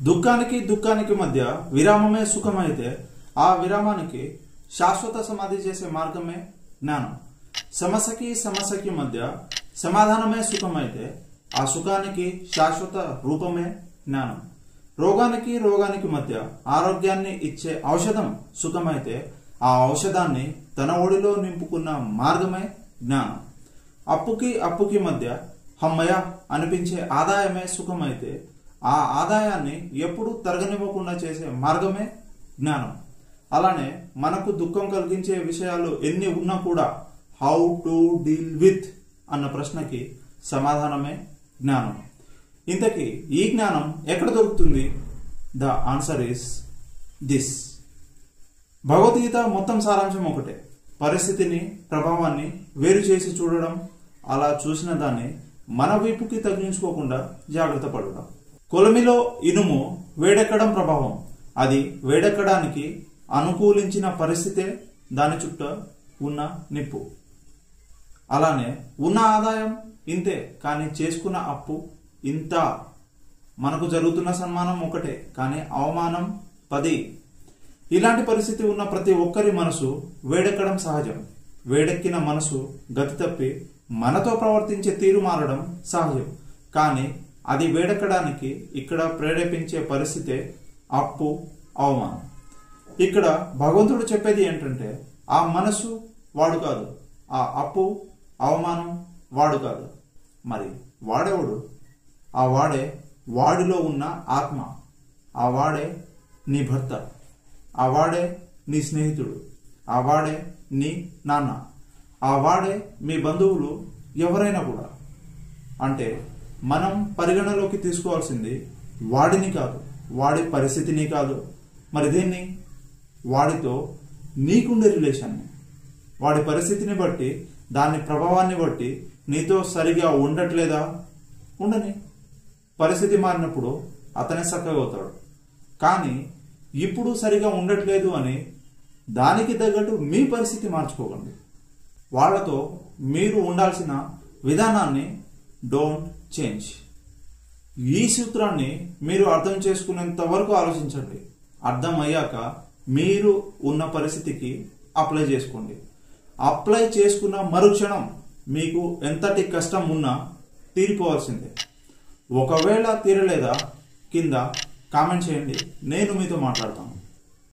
దుఃఖానికి మధ్య విరామమే సుఖమైతే ఆ విరామానికి శాశ్వత సమాధి చేసే మార్గమే జ్ఞానం. సమస్యకి మధ్య సమాధానమే సుఖమైతే ఆ సుఖానికి శాశ్వత రూపమే జ్ఞానం. రోగానికి మధ్య ఆరోగ్యాన్ని ఇచ్చే ఔషధం సుఖమైతే ఆ ఔషధాన్ని తన ఒడిలో నింపుకున్న మార్గమే జ్ఞానం. అప్పుకి మధ్య హమ్మయ్య అనిపించే ఆదాయమే సుఖమైతే ఆ ఆదాయాన్ని ఎప్పుడూ తరగనివ్వకుండా చేసే మార్గమే జ్ఞానం. అలానే మనకు దుఃఖం కలిగించే విషయాలు ఎన్ని ఉన్నా కూడా హౌ టు డీల్ విత్ అన్న ప్రశ్నకి సమాధానమే జ్ఞానం. ఇంతకీ ఈ జ్ఞానం ఎక్కడ దొరుకుతుంది? The answer is this. Bhagavad Gita మొత్తం సారాంశం ఒకటే. పరిస్థితిని, ప్రభావాన్ని వేరు చేసి చూడడం, అలా చూసిన దాన్ని మన వీపుకి తగిలించుకోకుండా జాగ్రత్త పడడం. కొలమిలో ఇనుము వేడెక్కడం ప్రభావం. అది వేడెక్కడానికి అనుకూలించిన పరిస్థితే దాని చుట్టూ ఉన్న నిప్పు. అలానే ఉన్న ఆదాయం ఇంతే, కానీ చేసుకున్న అప్పు ఇంత. మనకు జరుగుతున్న సన్మానం ఒకటే, కానీ అవమానం 10. ఇలాంటి పరిస్థితి ఉన్న ప్రతి ఒక్కరి మనసు వేడెక్కడం సహజం. వేడెక్కిన మనసు గతి తప్పి మనతో ప్రవర్తించే తీరు మారడం సహజం. కానీ అది వేడెక్కడానికి ఇక్కడ ప్రేరేపించే పరిస్థితే అప్పు, అవమానం. ఇక్కడ భగవంతుడు చెప్పేది ఏంటంటే, ఆ మనసు వాడు కాదు, ఆ అప్పు, అవమానం వాడు కాదు. మరి వాడేవాడు? ఆ వాడే వాడిలో ఉన్న ఆత్మ. ఆ వాడే నీ భర్త, ఆ వాడే నీ స్నేహితుడు, ఆ వాడే నీ నాన్న, ఆ వాడే మీ బంధువులు ఎవరైనా కూడా. అంటే మనం పరిగణలోకి తీసుకోవాల్సింది వాడిని కాదు, వాడి పరిస్థితిని కాదు, మరి దేన్ని? వాడితో నీకుండే రిలేషన్ని. వాడి పరిస్థితిని బట్టి, దాని ప్రభావాన్ని బట్టి నీతో సరిగా ఉండట్లేదా? ఉండని. పరిస్థితి మారినప్పుడు అతనే చక్కగా అవుతాడు. కానీ ఇప్పుడు సరిగా ఉండట్లేదు అని దానికి తగ్గట్టు మీ పరిస్థితి మార్చుకోకండి. వాళ్లతో మీరు ఉండాల్సిన విధానాన్ని డోంట్ చేంజ్. ఈ సూత్రాన్ని మీరు అర్థం చేసుకునేంత వరకు ఆలోచించండి. అర్థం అయ్యాక మీరు ఉన్న పరిస్థితికి అప్లై చేసుకోండి. అప్లై చేసుకున్న మరుక్షణం మీకు ఎంతటి కష్టం ఉన్నా తీరిపోవాల్సిందే. ఒకవేళ తీరలేదా కింద కామెంట్ చేయండి, నేను మీతో మాట్లాడతాను.